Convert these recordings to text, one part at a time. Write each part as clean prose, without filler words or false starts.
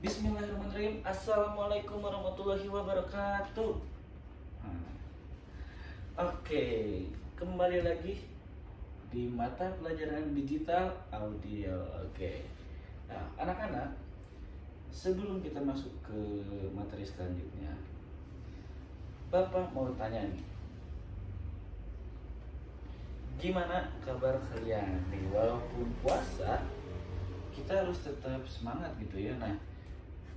Bismillahirrahmanirrahim. Assalamualaikum warahmatullahi wabarakatuh. Nah, Oke, kembali lagi di mata pelajaran digital audio. Oke. Nah, anak-anak, sebelum kita masuk ke materi selanjutnya, Bapak mau tanya nih, gimana kabar kalian nih? Walaupun puasa, kita harus tetap semangat gitu ya. Nah,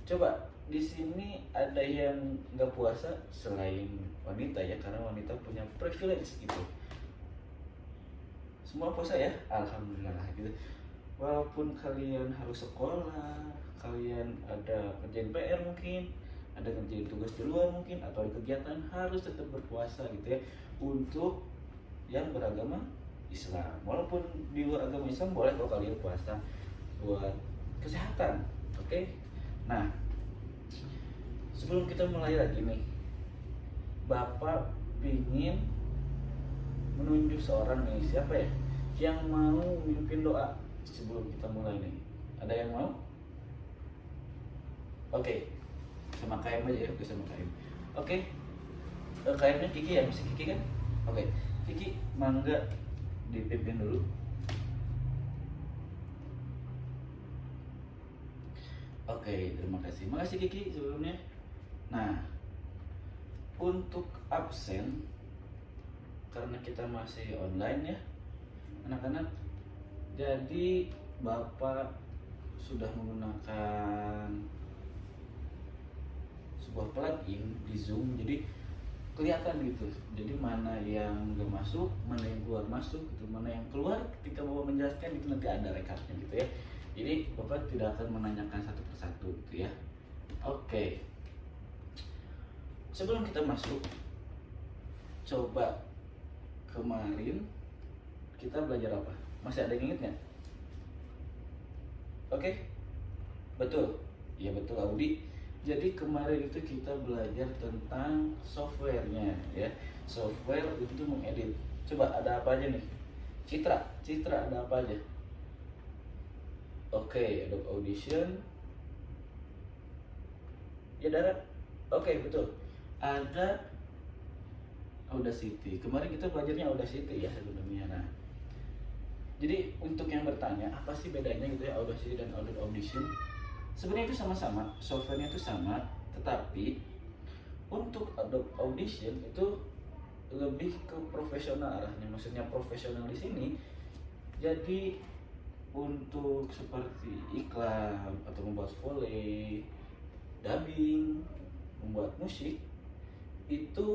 coba di sini ada yang nggak puasa selain wanita ya, karena wanita punya privilege gitu. Semua puasa ya, alhamdulillah gitu. Walaupun kalian harus sekolah, kalian ada kerjaan PR mungkin, ada kerjaan tugas di luar mungkin, atau ada kegiatan, harus tetap berpuasa gitu ya. Untuk yang beragama Islam, walaupun di luar agama Islam boleh kalau kalian puasa buat kesehatan, oke? Nah, sebelum kita mulai lagi nih, Bapak ingin menunjuk seorang nih, siapa ya yang mau mimpin doa sebelum kita mulai nih? Ada yang mau? Oke, sama KM aja ya, oke sama KM. Oke, KM-nya Kiki ya, masih Kiki kan? Oke, Kiki, mangga dipimpin dulu. Oke, terima kasih. Makasih Kiki sebelumnya. Nah, untuk absen, karena kita masih online ya, anak-anak, jadi Bapak sudah menggunakan sebuah plugin di Zoom, jadi kelihatan gitu. Jadi mana yang nggak masuk, mana yang keluar masuk, gitu, mana yang keluar ketika Bapak menjelaskan itu nanti ada rekapnya gitu ya. Jadi Bapak tidak akan menanyakan satu persatu gitu ya. Oke. Sebelum kita masuk, coba kemarin kita belajar apa? Masih ada yang inget nggak? Oke, betul. Ya betul Audi. Jadi kemarin itu kita belajar tentang softwarenya ya. Software untuk mengedit. Coba ada apa aja nih? Citra ada apa aja? Oke, Adobe Audition. Ya darat. Oke, betul. Ada Audacity. Kemarin kita belajarnya Audacity ya sebelumnya. Nah, jadi untuk yang bertanya apa sih bedanya gitu ya Audacity dan Adobe Audition? Sebenarnya itu sama-sama, softwarenya itu sama, tetapi untuk Adobe Audition itu lebih ke profesional arahnya. Maksudnya profesional di sini. Jadi untuk seperti iklan atau membuat volley, dubbing, membuat musik itu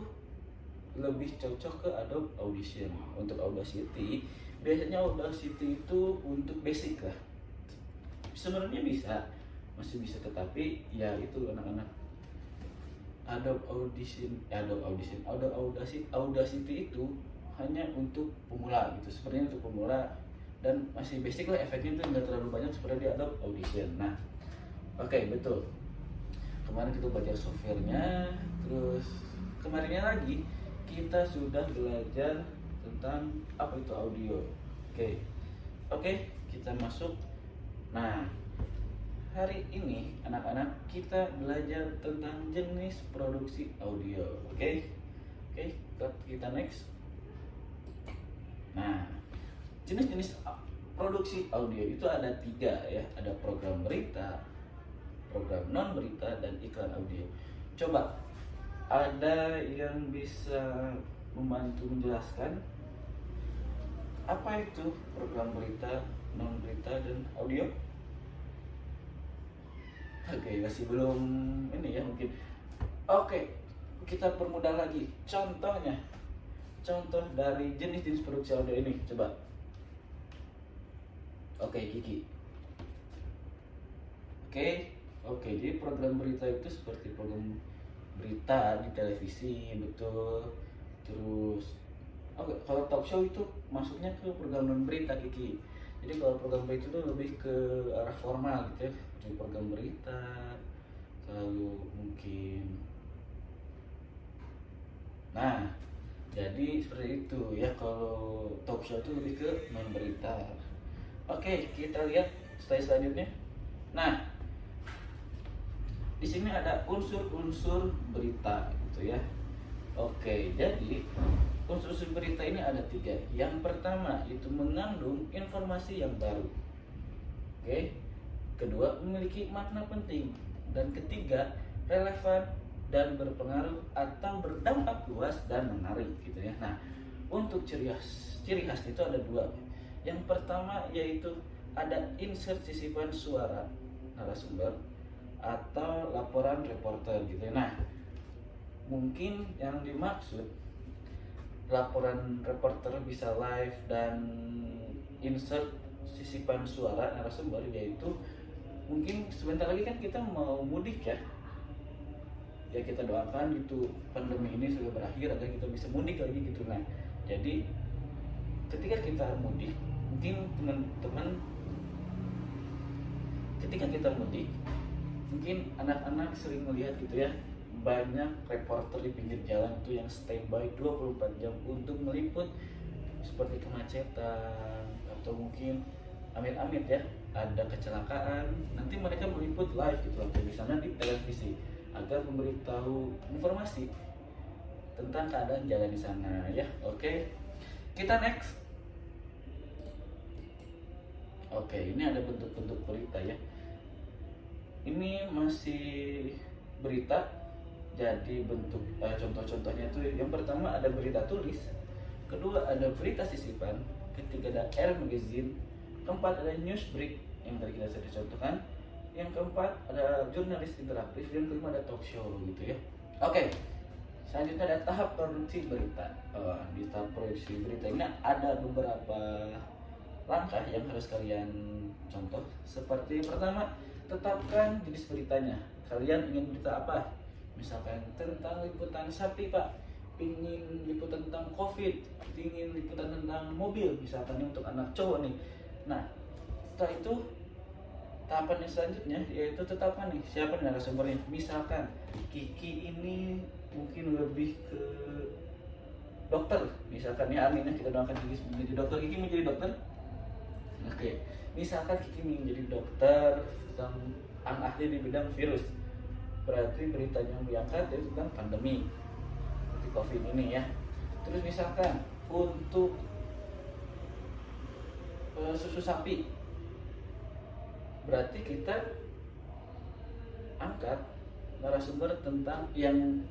lebih cocok ke Adobe Audition. Untuk Audacity, biasanya Audacity itu untuk basic lah. Sebenarnya masih bisa, tetapi ya itu anak-anak, Audacity itu hanya untuk pemula gitu. Sebenarnya untuk pemula dan masih basic lah, efeknya itu nggak terlalu banyak seperti di Adobe Audition. Nah, oke, betul. Kemarin kita belajar softwarenya, terus kemarinnya lagi kita sudah belajar tentang apa itu audio. Oke, kita masuk. Nah, hari ini anak-anak kita belajar tentang jenis produksi audio. Oke, kita next. Nah, jenis-jenis produksi audio itu ada 3 ya. Ada program berita, program non berita, dan iklan audio. Coba ada yang bisa membantu menjelaskan apa itu program berita, non berita, dan audio? Oke, masih belum ini ya mungkin. Oke, kita permudah lagi. Contoh dari jenis-jenis produksi audio ini, coba. Oke, Kiki. Oke, jadi program berita itu seperti program berita di televisi, betul. Terus, oke, kalau talk show itu masuknya ke program non berita, Kiki. Jadi kalau program berita itu lebih ke arah formal gitu ya. Jadi program berita, lalu mungkin. Nah, jadi seperti itu ya, kalau talk show itu lebih ke non berita. Oke, kita lihat slide selanjutnya. Nah, di sini ada unsur-unsur berita gitu ya. Oke, jadi unsur-unsur berita ini ada 3. Yang pertama itu mengandung informasi yang baru. Oke. Kedua, memiliki makna penting. Dan ketiga, relevan dan berpengaruh atau berdampak luas dan menarik gitu ya. Nah, untuk ciri khas itu ada 2. Yang pertama yaitu ada insert sisipan suara narasumber atau laporan reporter gitu ya. Nah, mungkin yang dimaksud laporan reporter bisa live dan insert sisipan suara narasumber yaitu mungkin sebentar lagi kan kita mau mudik ya. Ya kita doakan gitu pandemi ini sudah berakhir agar kita bisa mudik lagi gitu. Nah, jadi ketika kita mudik, mungkin teman-teman ketika kita mudik, mungkin anak-anak sering melihat gitu ya, banyak reporter di pinggir jalan tuh yang standby 24 jam untuk meliput seperti kemacetan atau mungkin amit-amit ya ada kecelakaan, nanti mereka meliput live gitu loh di sana di televisi agar memberitahu informasi tentang keadaan jalan di sana ya. Oke, kita next. Oke, ini ada bentuk-bentuk berita ya. Ini masih berita, jadi bentuk contoh-contohnya itu yang pertama ada berita tulis, kedua ada berita sisipan, ketiga ada air magazine, keempat ada news break yang tadi kita sudah contohkan, yang keempat ada jurnalis interaktif, yang kelima ada talk show gitu ya. Oke, selanjutnya ada tahap produksi berita. Di tahap produksi berita ini ada beberapa langkah yang harus kalian contoh. Seperti pertama, tetapkan jenis beritanya. Kalian ingin berita apa? Misalkan tentang liputan sapi pak, ingin liputan tentang covid, ingin liputan tentang mobil, misalkan ini untuk anak cowok nih. Nah, setelah itu tahapan yang selanjutnya yaitu tetapkan nih siapa nih narasumbernya. Misalkan Kiki ini mungkin lebih ke dokter, misalkan ya amin ya, kita doakan Kiki menjadi dokter. Kiki menjadi dokter. Oke, misalkan Kiki menjadi dokter tentang ahli di bidang virus, berarti beritanya yang diangkat itu tentang pandemi seperti covid ini ya. Terus misalkan untuk susu sapi, berarti kita angkat narasumber tentang yang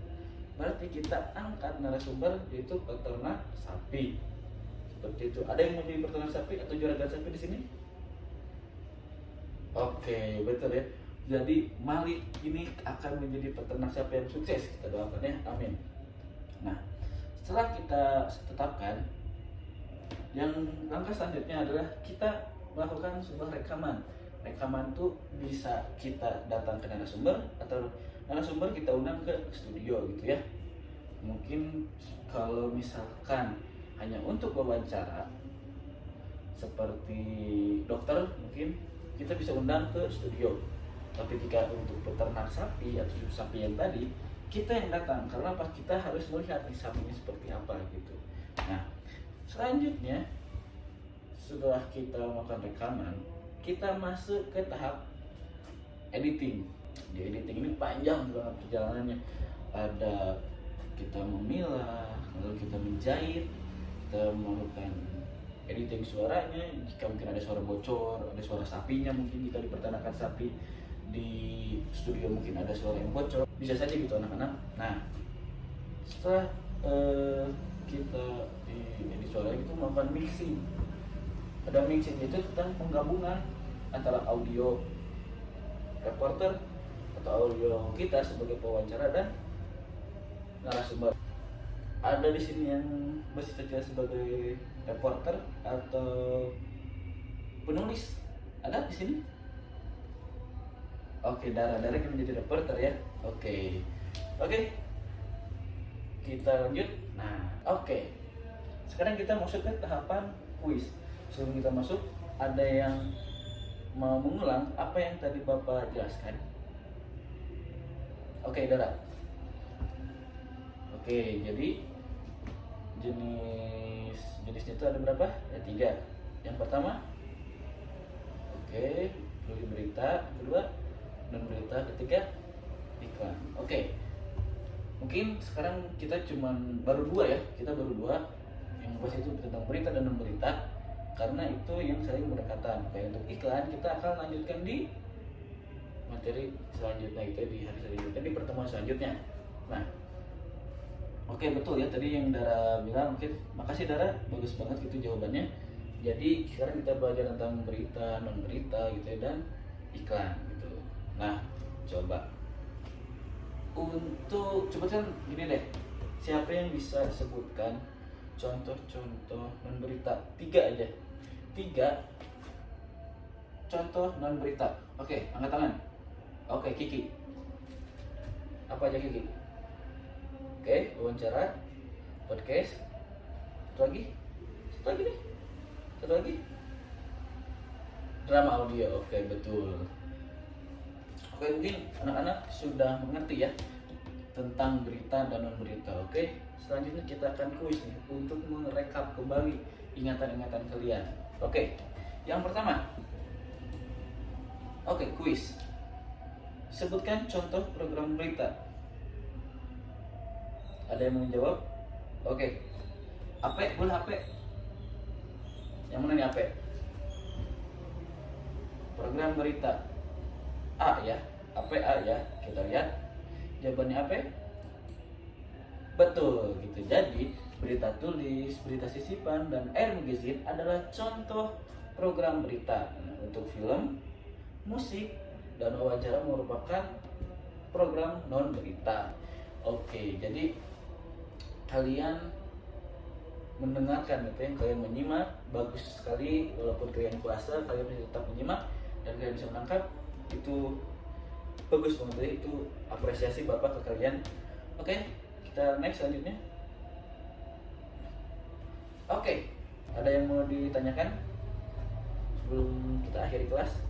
berarti kita angkat narasumber yaitu peternak sapi. Seperti itu. Ada yang mau jadi peternak sapi atau juragan sapi di sini? Oke, betul ya. Jadi Malik ini akan menjadi peternak sapi yang sukses. Kita doakan ya, amin. Nah, setelah kita tetapkan, yang langkah selanjutnya adalah kita melakukan sebuah rekaman. Rekaman itu bisa kita datang ke narasumber atau narasumber kita undang ke studio gitu ya. Mungkin kalau misalkan hanya untuk wawancara seperti dokter, mungkin kita bisa undang ke studio. Tapi jika untuk peternak sapi atau susu sapi yang tadi, kita yang datang karena pas kita harus melihat nih sapinya seperti apa gitu. Nah, selanjutnya setelah kita melakukan rekaman, kita masuk ke tahap editing. Di editing ini panjang banget perjalanannya. Ada kita memilah, lalu kita menjahit, kita melakukan editing suaranya. Jika mungkin ada suara bocor, ada suara sapinya, mungkin jika di peternakan sapi di studio mungkin ada suara yang bocor, bisa saja gitu anak-anak. Nah, setelah kita di edit suara itu melakukan mixing. Ada mixing itu tentang penggabungan antara audio reporter atau audio kita sebagai pewawancara dan narasumber. Ada di sini yang bercita-cita sebagai reporter atau penulis. Ada di sini? Oke, Dara yang menjadi reporter ya. Oke. Kita lanjut. Nah, oke. Sekarang kita masuk ke tahapan kuis. Sebelum kita masuk, ada yang mau mengulang apa yang tadi Bapak jelaskan? Oke, Dara. Oke, jadi jenisnya itu ada berapa? Ada 3. Yang pertama, oke, berita. Kedua, non berita. Ketiga, iklan. Oke. Mungkin sekarang kita baru dua ya, kita baru dua yang bahas itu tentang berita dan non berita, karena itu yang saling berdekatan. Kayak untuk iklan kita akan lanjutkan di materi selanjutnya gitu ya, di hari selanjutnya, di pertemuan selanjutnya. Nah, oke, betul ya tadi yang Dara bilang. Oke, makasih Dara, bagus banget gitu jawabannya. Jadi sekarang kita belajar tentang berita, non berita gitu ya, dan iklan gitu. Nah, coba coba kan gini deh, siapa yang bisa sebutkan contoh-contoh non berita, 3 aja, 3 contoh non berita. Oke, angkat tangan. Oke, Kiki, apa aja Kiki? Oke, wawancara, podcast, satu lagi nih, satu lagi, drama audio. Oke, betul. Oke, mungkin anak-anak sudah mengerti ya tentang berita dan non berita. Oke, selanjutnya kita akan kuis nih untuk merekap kembali ingatan-ingatan kalian. Oke, yang pertama, oke, kuis. Sebutkan contoh program berita. Ada yang mau menjawab? Oke, Ape, boleh Ape? Yang mana nih Ape? Program berita A ya, APA ya, kita lihat jawabannya apa? Betul gitu. Jadi berita tulis, berita sisipan, dan air magazine adalah contoh program berita. Untuk film, musik, dan wawancara merupakan program non berita. Oke, jadi kalian mendengarkan gitu ya, kalian menyimak, bagus sekali. Walaupun kalian puasa, kalian bisa tetap menyimak dan kalian bisa menangkap. Itu bagus banget ya, itu apresiasi Bapak ke kalian. Oke, kita next selanjutnya. Oke, ada yang mau ditanyakan sebelum kita akhiri kelas?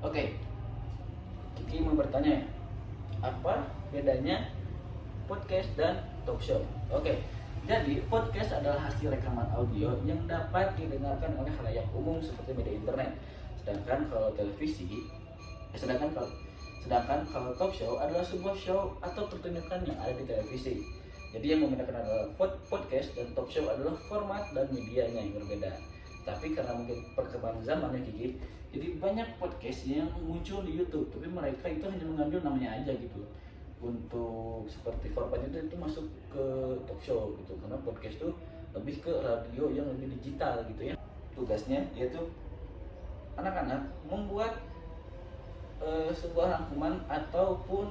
Oke, Kiki mau bertanya ya, apa bedanya podcast dan talk show? Oke, jadi podcast adalah hasil rekaman audio yang dapat didengarkan oleh khalayak umum seperti media internet. Sedangkan kalau talk show adalah sebuah show atau pertunjukan yang ada di televisi. Jadi yang membedakan adalah podcast dan talk show adalah format dan medianya yang berbeda. Tapi karena mungkin perkembangan zaman ya Kiki, jadi banyak podcast yang muncul di YouTube, tapi mereka itu hanya mengambil namanya aja gitu. Untuk seperti format itu masuk ke talk show gitu, karena podcast itu lebih ke radio yang lebih digital gitu ya. Tugasnya yaitu anak-anak membuat sebuah rangkuman ataupun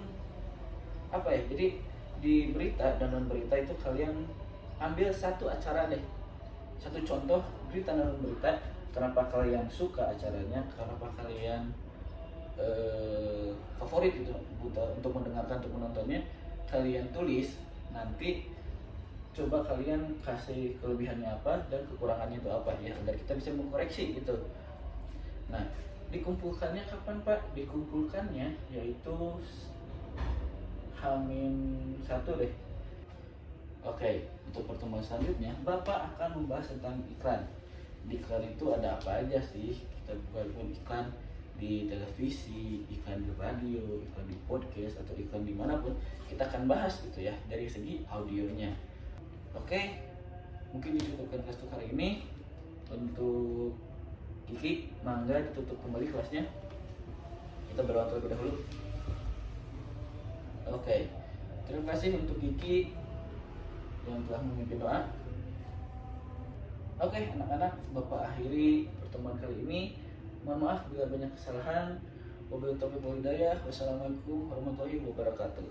apa ya, jadi di berita dan non berita itu kalian ambil satu acara deh, satu contoh berita dan non berita, kenapa kalian suka acaranya, kenapa kalian favorit itu untuk mendengarkan, untuk menontonnya, kalian tulis. Nanti coba kalian kasih kelebihannya apa dan kekurangannya itu apa ya, agar kita bisa mengkoreksi gitu. Nah, dikumpulkannya kapan Pak? Dikumpulkannya yaitu H-1 deh. Oke, untuk pertemuan selanjutnya Bapak akan membahas tentang iklan. Di iklan itu ada apa aja sih? Kita buat iklan di televisi, iklan di radio, iklan di podcast, atau iklan dimanapun, kita akan bahas gitu ya dari segi audionya. Oke, mungkin dicukupkan kelas untuk hari ini. Untuk Kiki, mangga ditutup kembali kelasnya. Kita berdoa terlebih dahulu. Oke, terima kasih untuk Kiki yang telah memimpin doa. Oke, anak-anak, Bapak akhiri pertemuan kali ini. Mohon maaf bila banyak kesalahan. Wabillahi taufiq wal hidayah. Wassalamualaikum warahmatullahi wabarakatuh.